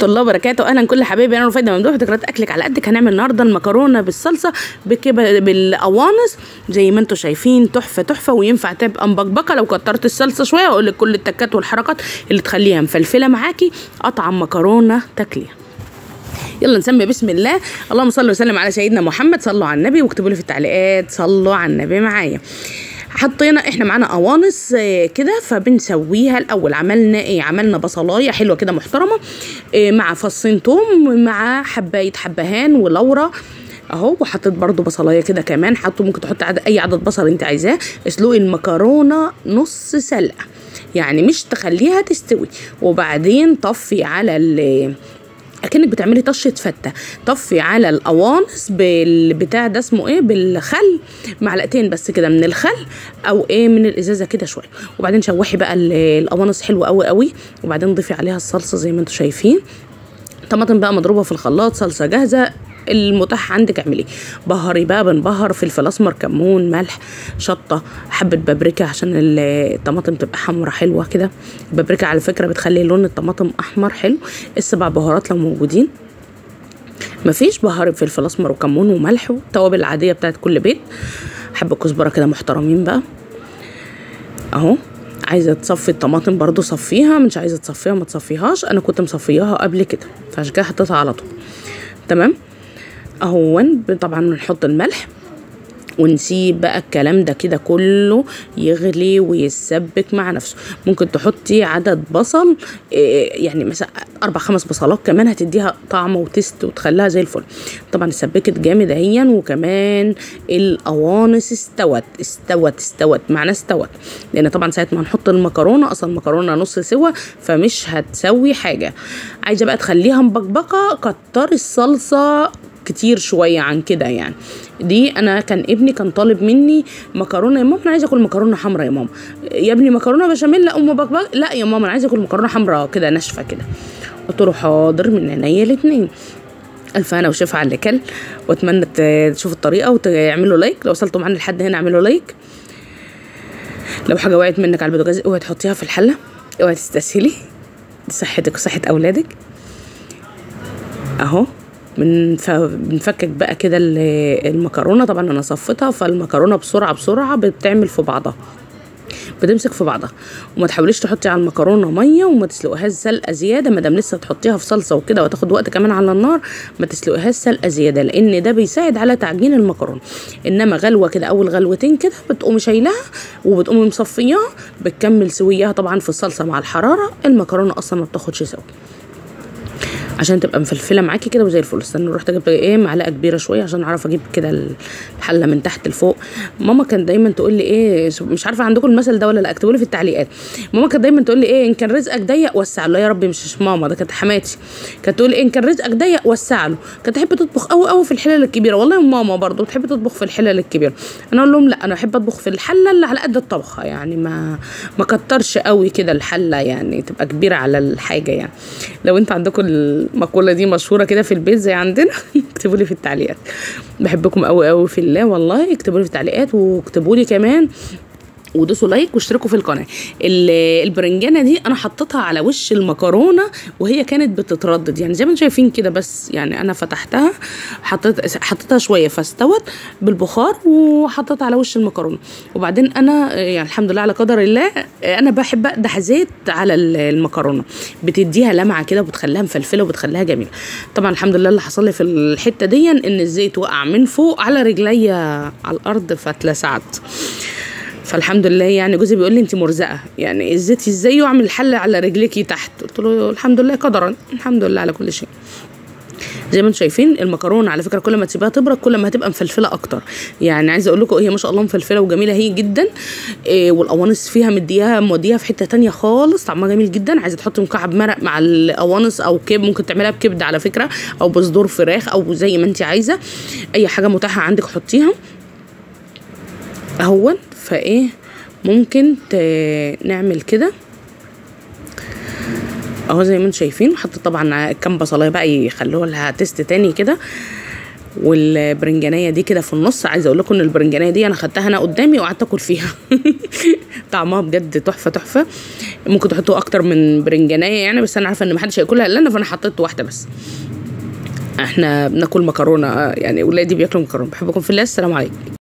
الله وبركاته. اهلا كل حبايبي، انا رفيده ممدوح، ذكريات اكلك على قدك. هنعمل النهارده المكرونه بالصلصه بالقوانص زي ما انتم شايفين، تحفه تحفه، وينفع تبقى مبكبكه لو كترت الصلصه شويه. واقول لك كل التكات والحركات اللي تخليها مفلفله معاكي، اطعم مكرونه تاكليها. يلا نسمي بسم الله. اللهم صل وسلم على سيدنا محمد. صلوا على النبي واكتبوا لي في التعليقات صلوا على النبي معايا. حطينا احنا معانا قوانص كده، فبنسويها الاول. عملنا ايه؟ عملنا بصلايه حلوه كده محترمه مع فصين توم مع حبهان ولورا اهو، وحطيت برضو بصلايه كده كمان. ممكن تحط اي عدد بصل انت عايزاه. اسلقي المكرونه نص سلقه، يعني مش تخليها تستوي. وبعدين طفي على اكنك بتعملي طشه فته، طفي على القوانص بالبتاع ده اسمه ايه، بالخل، معلقتين بس كده من الخل او ايه من الازازه كده شويه. وبعدين شوحي بقى القوانص حلوه قوي قوي. وبعدين ضيفي عليها الصلصه زي ما انتم شايفين، طماطم بقى مضروبه في الخلاط، صلصه جاهزه المتاح عندك اعمليه. بهري بقى، بنبهر فلفل اسمر، كمون، ملح، شطه، حبه بابريكا عشان الطماطم تبقى حمرا حلوه كده. البابريكا على فكره بتخلي لون الطماطم احمر حلو. السبع بهارات لو موجودين، مفيش بهاري فلفل اسمر وكمون وملح والتوابل العاديه بتاعت كل بيت. حبه كزبره كده محترمين بقى اهو. عايزه تصفي الطماطم برضو صفيها، مش عايزه تصفيها ما تصفيهاش. انا كنت مصفياها قبل كده فعشان كده حطيتها على طول. تمام اهو. طبعا نحط الملح ونسيب بقى الكلام ده كده كله يغلي ويتسبك مع نفسه. ممكن تحطي عدد بصل يعني مثلا 4-5 بصلات كمان، هتديها طعم وتست وتخليها زي الفل. طبعا اتسبكت جامد اهيا. وكمان القوانص استوت معناه استوت، لان طبعا ساعه ما هنحط المكرونه اصلا المكرونه نص سوا فمش هتسوي حاجه. عايزه بقى تخليها مبكبكه، كتري الصلصه كتير شويه عن كده يعني. دي انا كان ابني كان طالب مني مكرونه، يا ماما انا عايزه اكل مكرونه حمراء، يا ماما يا ابني مكرونه بشاميل، لا مبكبكه، لا يا ماما انا عايزه اكل مكرونه حمراء كده ناشفه كده. قلت له حاضر من عينيا الاتنين. الف هنا وشفا على اللي كل. واتمنى تشوفوا الطريقه وتعملوا لايك. لو وصلتوا معانا لحد هنا اعملوا لايك. لو حاجه وقعت منك على البوتاجاز اوعي تحطيها في الحله، اوعي تستسهلي، دي صحتك وصحه اولادك اهو. بنفكك بقى كده المكرونه. طبعا انا صفتها، فالمكرونه بسرعه بتعمل في بعضها، بتمسك في بعضها. وما تحاوليش تحطي على المكرونه ميه وما تسلقيهاش سلقه زياده، ما دام لسه تحطيها في صلصه وكده وتاخد وقت كمان على النار. ما تسلقيهاش سلقه زياده لان ده بيساعد على تعجين المكرونه. انما غلوه كده اول غلوتين كده بتقومي شايلها وبتقومي مصفياها، بتكمل سويها طبعا في الصلصه مع الحراره. المكرونه اصلا ما بتاخدش سوا عشان تبقى مفلفله معاكي كده وزي الفل. استنى رحت جبت ايه معلقه كبيره شويه عشان اعرف اجيب كده الحله من تحت لفوق. ماما كان دايما تقول لي ايه، مش عارفه عندكم المثل ده ولا لا، اكتبوا لي في التعليقات. ماما كانت دايما تقول لي ايه، ان كان رزقك ضيق وسع له. يا ربي مش ماما، ده كانت حماتي كانت تقول لي ان كان رزقك ضيق وسع له. كانت تحب تطبخ قوي قوي في الحلل الكبيره. والله ماما برضو بتحب تطبخ في الحلل الكبيره. انا اقول لهم لا، انا احب اطبخ في الحله اللي على قد الطبخه، يعني ما كترش قوي كده الحله، يعني تبقى كبيره على الحاجه يعني. لو انت عندكم المقوله دي مشهوره كده في البيت زي عندنا اكتبوا لي في التعليقات. بحبكم قوي قوي في الله والله. اكتبوا لي في التعليقات واكتبوا لي كمان ودوسوا لايك واشتركوا في القناه. البرنجانه دي انا حطيتها على وش المكرونه وهي كانت بتتردد، يعني زي ما انتم شايفين كده. بس يعني انا فتحتها حطيتها شويه فاستوت بالبخار وحطيتها على وش المكرونه. وبعدين انا يعني الحمد لله على قدر الله انا بحب اقدح زيت على المكرونه، بتديها لمعه كده وبتخليها مفلفله وبتخليها جميله. طبعا الحمد لله اللي حصل لي في الحته دي ان الزيت وقع من فوق على رجليا على الارض فاتلسعت. فالحمد لله يعني. جوزي بيقول لي انت مرزقه، يعني الزيت ازاي واعمل حله على رجليكي تحت؟ قلت له الحمد لله قدرا، الحمد لله على كل شيء. زي ما انتم شايفين المكرونه على فكره كل ما تسيبها تبرد كل ما هتبقى مفلفله اكتر. يعني عايزه اقول لكم هي ما شاء الله مفلفله وجميله هي جدا. والقوانص فيها موديها في حته تانية خالص، طعمها جميل جدا. عايزه تحطي مكعب مرق مع القوانص او ممكن تعملها بكبده على فكره، او بصدور فراخ، او زي ما انت عايزه، اي حاجه متاحه عندك حطيها اهون. فايه ممكن نعمل كده اهو زي ما انتم شايفين. حطيت طبعا كام بصلايه بقى يخلوها لها تيست تاني كده. والبرنجانيه دي كده في النص. عايزه اقول لكم ان البرنجانيه دي انا خدتها انا قدامي وقعدت اكل فيها طعمها بجد تحفه تحفه. ممكن تحطوا اكتر من برنجانيه يعني، بس انا عارفه ان محدش هياكلها الا انا، فانا حطيت واحده بس. احنا بناكل مكرونه يعني، ولادي بياكلوا مكرونه. بحبكم في الله، السلام عليكم.